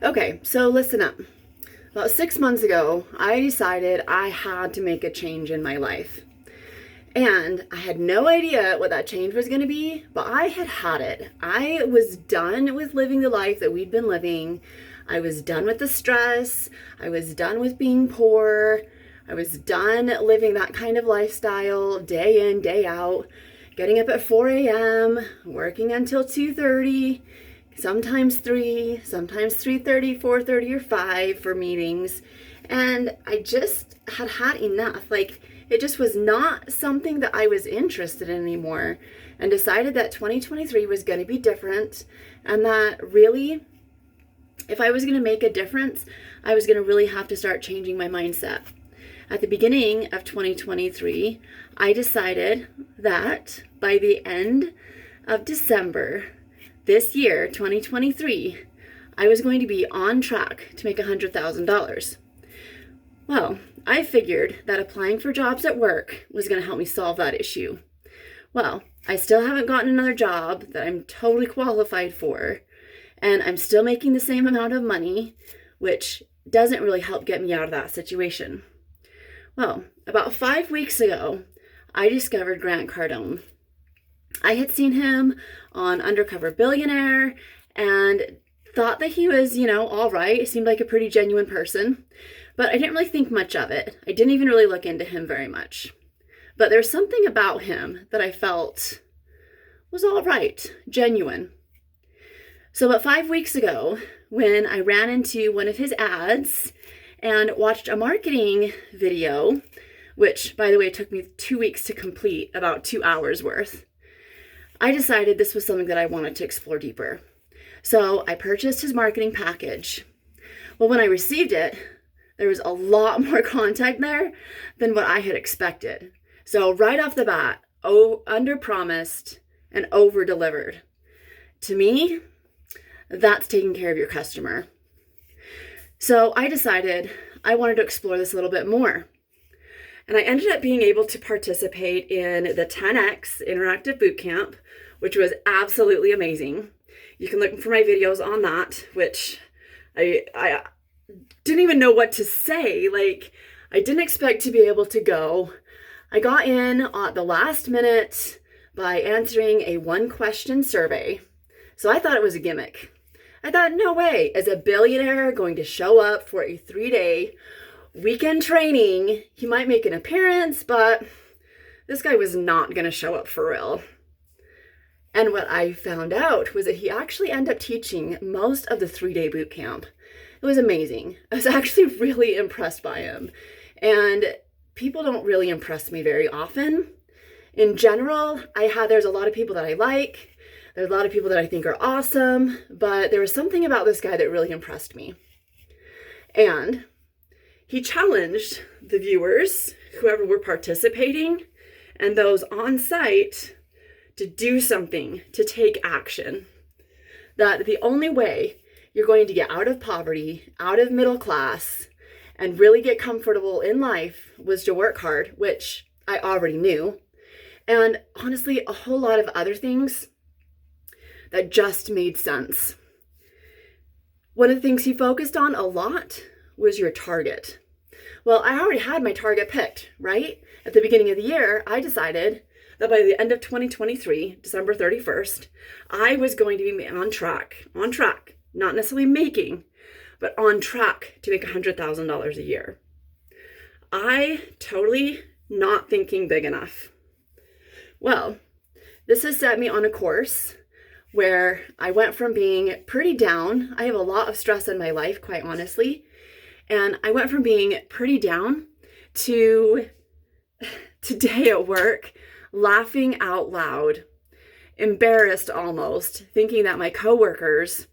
Okay, so listen up. About 6 months ago, I decided I had to make a change in my life. And I had no idea what that change was going to be, but I had had it. I was done with living the life that we'd been living. I was done with the stress. I was done with being poor. I was done living that kind of lifestyle day in, day out, getting up at 4 a.m., working until 2:30, sometimes 3, sometimes 3:30, 4:30, or 5 for meetings. And I just had enough. Like, it just was not something that I was interested in anymore, and decided that 2023 was going to be different, and that really, if I was going to make a difference, I was going to really have to start changing my mindset. At the beginning of 2023, I decided that by the end of December this year, 2023, I was going to be on track to make $100,000. Well, I figured that applying for jobs at work was going to help me solve that issue. Well, I still haven't gotten another job that I'm totally qualified for, and I'm still making the same amount of money, which doesn't really help get me out of that situation. Well, about 5 weeks ago, I discovered Grant Cardone. I had seen him on Undercover Billionaire and thought that he was, all right. He seemed like a pretty genuine person, but I didn't really think much of it. I didn't even really look into him very much. But there's something about him that I felt was all right, genuine. So about 5 weeks ago, when I ran into one of his ads and watched a marketing video, which, by the way, took me 2 weeks to complete, about 2 hours worth, I decided this was something that I wanted to explore deeper. So I purchased his marketing package. Well, when I received it, there was a lot more content there than what I had expected. So right off the bat, under-promised and over-delivered. To me, that's taking care of your customer. So I decided I wanted to explore this a little bit more. And I ended up being able to participate in the 10X Interactive Bootcamp, which was absolutely amazing. You can look for my videos on that, which I didn't even know what to say. Like, I didn't expect to be able to go. I got in at the last minute by answering a 1-question survey. So I thought it was a gimmick. I thought, no way, is a billionaire going to show up for a 3-day weekend training? He might make an appearance, but this guy was not going to show up for real. And what I found out was that he actually ended up teaching most of the 3-day boot camp. It was amazing. I was actually really impressed by him. And people don't really impress me very often. In general, there's a lot of people that I like. There's a lot of people that I think are awesome, but there was something about this guy that really impressed me. And he challenged the viewers, whoever were participating, and those on site to do something, to take action. That the only way you're going to get out of poverty, out of middle class, and really get comfortable in life was to work hard, which I already knew. And honestly, a whole lot of other things that just made sense. One of the things he focused on a lot was your target. Well, I already had my target picked, right? At the beginning of the year, I decided that by the end of 2023, December 31st, I was going to be on track, not necessarily making, but on track to make $100,000 a year. I totally not thinking big enough. Well, this has set me on a course where I went from being pretty down. I have a lot of stress in my life, quite honestly. And I went from being pretty down to today at work, laughing out loud, embarrassed almost, thinking that my coworkers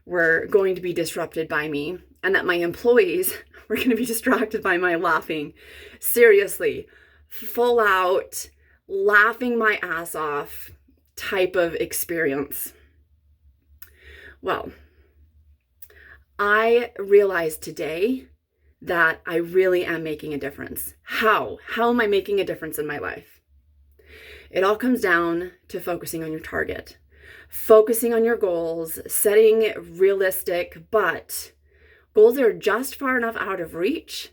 were going to be disrupted by me and that my employees were going to be distracted by my laughing. Seriously, full out, laughing my ass off type of experience. Well, I realized today that I really am making a difference. How? How am I making a difference in my life? It all comes down to focusing on your target, focusing on your goals, setting realistic, but goals that are just far enough out of reach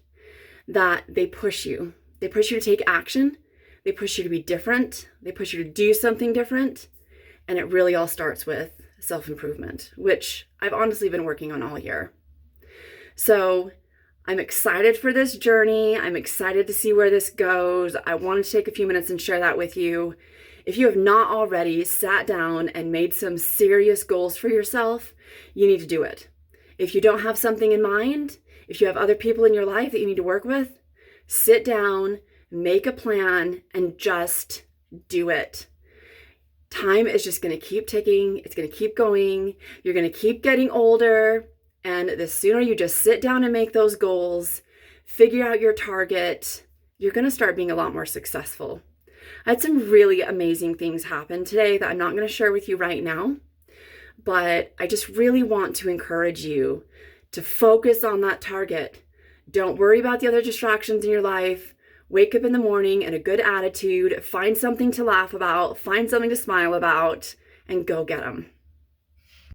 that they push you. They push you to take action. They push you to be different. They push you to do something different. And it really all starts with self-improvement, which I've honestly been working on all year. So I'm excited for this journey. I'm excited to see where this goes. I wanted to take a few minutes and share that with you. If you have not already sat down and made some serious goals for yourself, you need to do it. If you don't have something in mind, if you have other people in your life that you need to work with, sit down, make a plan, and just do it. Time is just going to keep ticking. It's going to keep going. You're going to keep getting older. And the sooner you just sit down and make those goals, figure out your target, you're going to start being a lot more successful. I had some really amazing things happen today that I'm not going to share with you right now, but I just really want to encourage you to focus on that target. Don't worry about the other distractions in your life. Wake up in the morning in a good attitude, find something to laugh about, find something to smile about, and go get them.